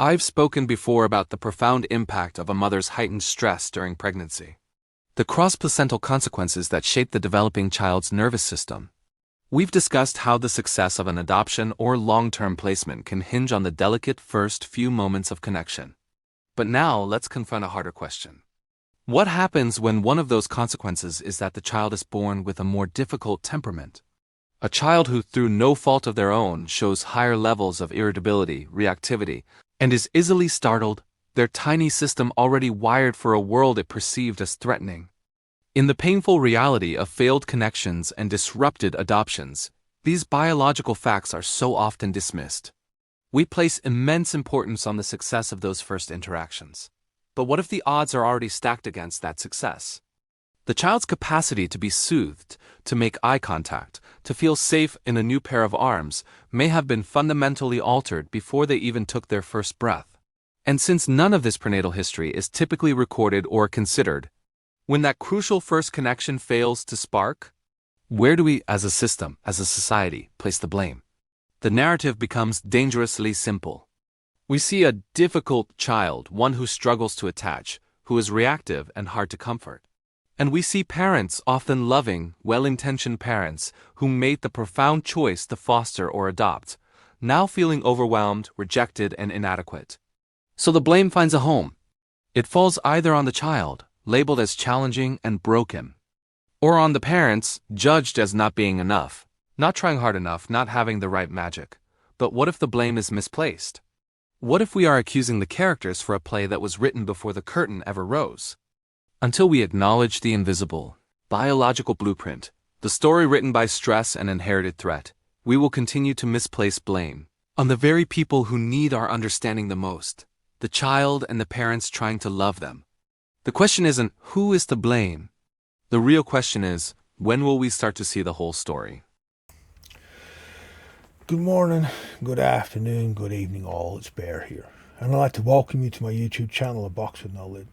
I've spoken before about the profound impact of a mother's heightened stress during pregnancy. The cross-placental consequences that shape the developing child's nervous system. We've discussed how the success of an adoption or long-term placement can hinge on the delicate first few moments of connection. But now let's confront a harder question. What happens when one of those consequences is that the child is born with a more difficult temperament? A child who, through no fault of their own, shows higher levels of irritability, reactivity, and is easily startled, their tiny system already wired for a world it perceived as threatening. In the painful reality of failed connections and disrupted adoptions, these biological facts are so often dismissed. We place immense importance on the success of those first interactions. But what if the odds are already stacked against that success? The child's capacity to be soothed, to make eye contact, to feel safe in a new pair of arms, may have been fundamentally altered before they even took their first breath. And since none of this prenatal history is typically recorded or considered, when that crucial first connection fails to spark, where do we, as a system, as a society, place the blame? The narrative becomes dangerously simple. We see a difficult child, one who struggles to attach, who is reactive and hard to comfort. And we see parents, often loving, well-intentioned parents, who made the profound choice to foster or adopt, now feeling overwhelmed, rejected, and inadequate. So the blame finds a home. It falls either on the child, labeled as challenging and broken, or on the parents, judged as not being enough, not trying hard enough, not having the right magic. But what if the blame is misplaced? What if we are accusing the characters for a play that was written before the curtain ever rose? Until we acknowledge the invisible, biological blueprint, the story written by stress and inherited threat, we will continue to misplace blame on the very people who need our understanding the most, the child and the parents trying to love them. The question isn't who is to blame. The real question is, when will we start to see the whole story? Good morning, good afternoon, good evening all, it's Bear here. And I'd like to welcome you to my YouTube channel, A Box With No Lid.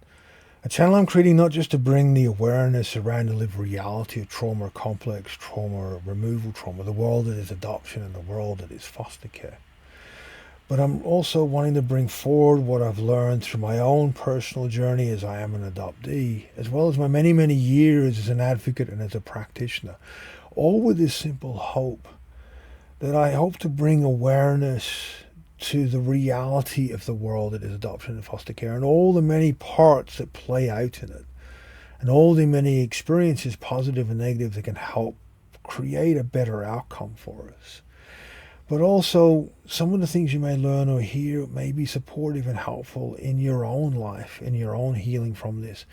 A channel I'm creating not just to bring the awareness around the lived reality of trauma, complex trauma, removal trauma, the world that is adoption and the world that is foster care. But I'm also wanting to bring forward what I've learned through my own personal journey as I am an adoptee, as well as my many, many years as an advocate and as a practitioner, all with this simple hope that I hope to bring awareness to the reality of the world that is adoption and foster care and all the many parts that play out in it and all the many experiences, positive and negative, that can help create a better outcome for us. But also, some of the things you may learn or hear may be supportive and helpful in your own life, in your own healing from this,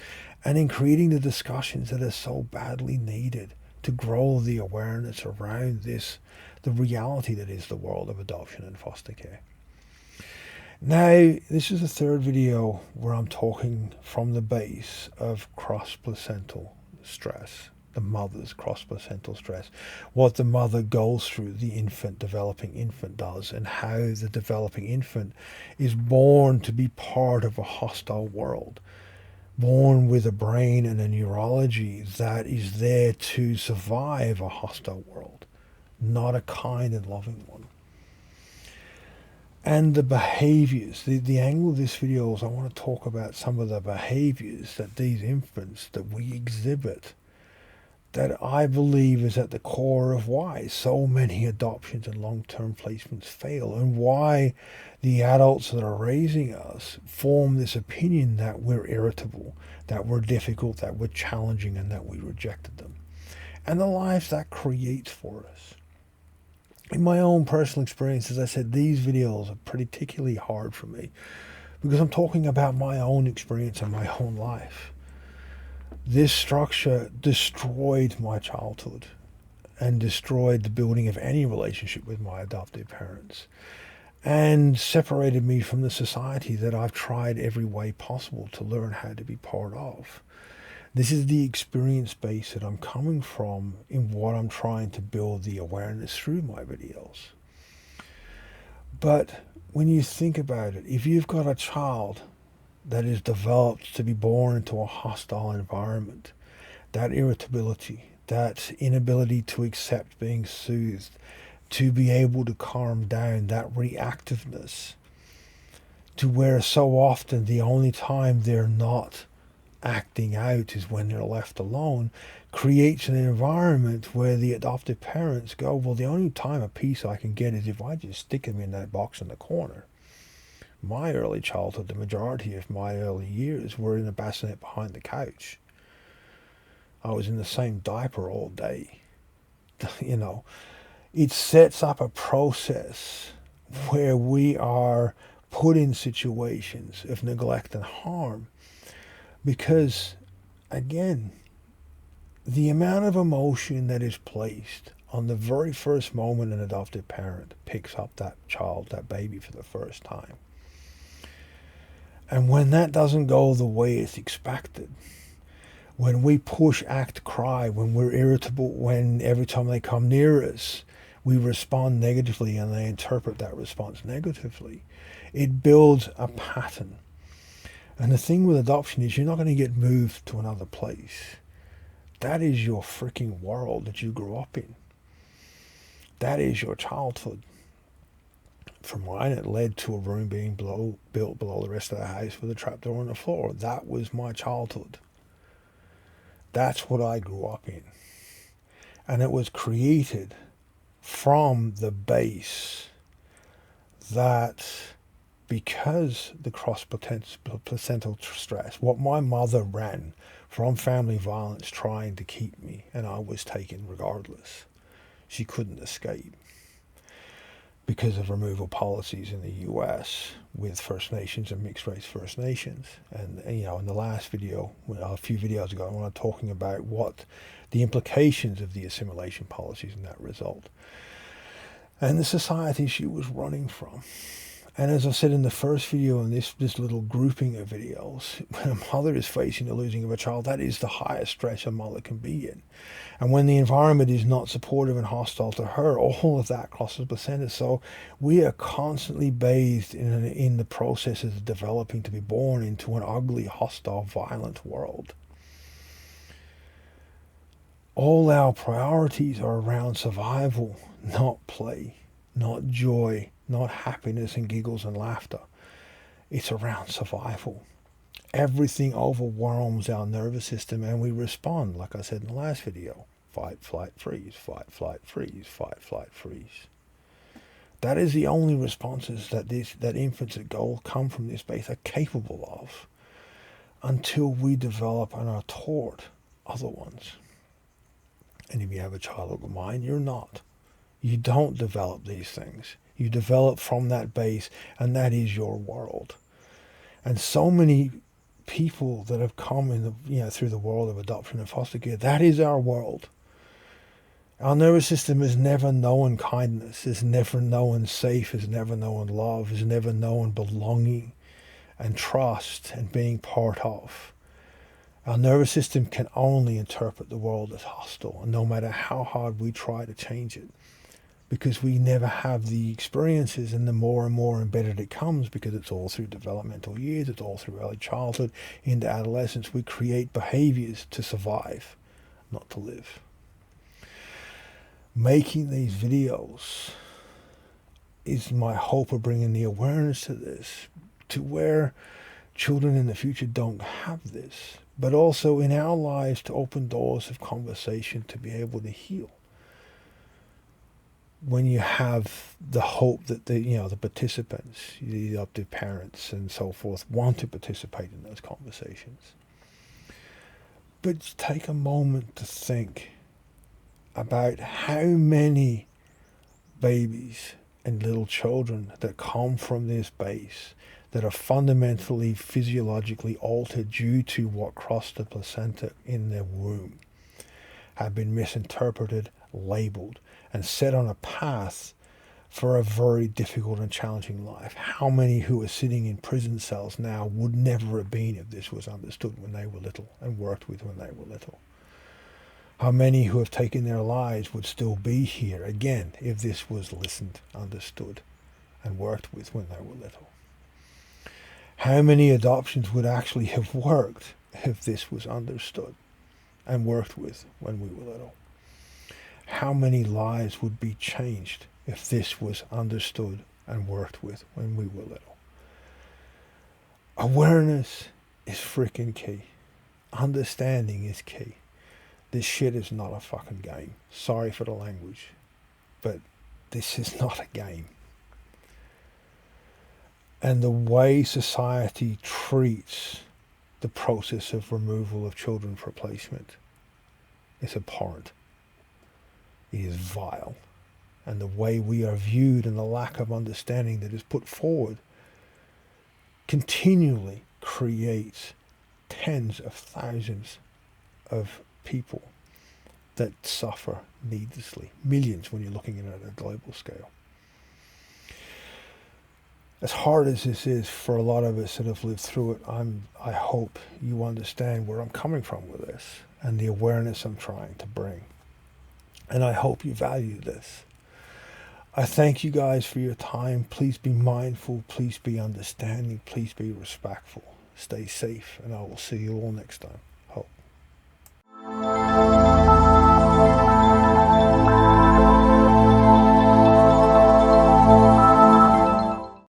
and in creating the discussions that are so badly needed to grow the awareness around this, the reality that is the world of adoption and foster care. Now, this is the third video where I'm talking from the base of cross-placental stress, the mother's cross-placental stress, what the mother goes through, the infant, developing infant does, and how the developing infant is born to be part of a hostile world, born with a brain and a neurology that is there to survive a hostile world, not a kind and loving one. And the behaviors, the angle of this video is I want to talk about some of the behaviors that these infants, that we exhibit, that I believe is at the core of why so many adoptions and long-term placements fail, and why the adults that are raising us form this opinion that we're irritable, that we're difficult, that we're challenging, and that we rejected them, and the lives that creates for us. In my own personal experience, as I said, these videos are particularly hard for me because I'm talking about my own experience and my own life. This structure destroyed my childhood and destroyed the building of any relationship with my adoptive parents and separated me from the society that I've tried every way possible to learn how to be part of. This is the experience base that I'm coming from in what I'm trying to build the awareness through my videos. But when you think about it, if you've got a child that is developed to be born into a hostile environment, that irritability, that inability to accept being soothed, to be able to calm down, that reactiveness, to where so often the only time they're not acting out is when they're left alone, creates an environment where the adoptive parents go, well, the only time of peace I can get is if I just stick them in that box in the corner. My early childhood, the majority of my early years, were in a bassinet behind the couch. I was in the same diaper all day. You know, it sets up a process where we are put in situations of neglect and harm because, again, the amount of emotion that is placed on the very first moment an adoptive parent picks up that child, that baby, for the first time. And when that doesn't go the way it's expected, when we push, act, cry, when we're irritable, when every time they come near us, we respond negatively and they interpret that response negatively, it builds a pattern. And the thing with adoption is you're not going to get moved to another place. That is your freaking world that you grew up in. That is your childhood. For mine, it led to a room being built below the rest of the house with a trapdoor on the floor. That was my childhood. That's what I grew up in. And it was created from the base that because the cross-placental stress, what my mother ran from family violence trying to keep me, and I was taken regardless. She couldn't escape because of removal policies in the US with First Nations and mixed race First Nations. And you know, in the last video, a few videos ago, when I'm talking about what the implications of the assimilation policies and that result, and the society she was running from. And as I said in the first video, in this little grouping of videos, when a mother is facing the losing of a child, that is the highest stress a mother can be in. And when the environment is not supportive and hostile to her, all of that crosses placenta. So we are constantly bathed in the processes of developing to be born into an ugly, hostile, violent world. All our priorities are around survival, not play, not joy, not happiness and giggles and laughter. It's around survival. Everything overwhelms our nervous system and we respond, like I said in the last video. Fight, flight, freeze, fight, flight, freeze, fight, flight, freeze. That is the only responses that infants that come from this base are capable of until we develop and are taught other ones. And if you have a childhood mind, you're not. You don't develop these things. You develop from that base, and that is your world. And so many people that have come through the world of adoption and foster care, that is our world. Our nervous system has never known kindness, has never known safe, has never known love, has never known belonging and trust and being part of. Our nervous system can only interpret the world as hostile, and no matter how hard we try to change it, because we never have the experiences, and the more and more embedded it comes, because it's all through developmental years, it's all through early childhood into adolescence, we create behaviors to survive, not to live. Making these videos is my hope of bringing the awareness to this, to where children in the future don't have this, but also in our lives to open doors of conversation to be able to heal. When you have the hope that the participants, the adoptive parents and so forth, want to participate in those conversations. But take a moment to think about how many babies and little children that come from this base that are fundamentally physiologically altered due to what crossed the placenta in their womb, have been misinterpreted, labeled, and set on a path for a very difficult and challenging life. How many who are sitting in prison cells now would never have been if this was understood when they were little and worked with when they were little? How many who have taken their lives would still be here again if this was listened, understood, and worked with when they were little? How many adoptions would actually have worked if this was understood and worked with when we were little? How many lives would be changed if this was understood and worked with when we were little? Awareness is freaking key. Understanding is key. This shit is not a fucking game. Sorry for the language, but this is not a game. And the way society treats the process of removal of children for placement is abhorrent. It is vile. And the way we are viewed and the lack of understanding that is put forward continually creates tens of thousands of people that suffer needlessly. Millions when you're looking at it at a global scale. As hard as this is for a lot of us that have lived through it, I hope you understand where I'm coming from with this and the awareness I'm trying to bring. And I hope you value this. I thank you guys for your time. Please be mindful. Please be understanding. Please be respectful. Stay safe. And I will see you all next time.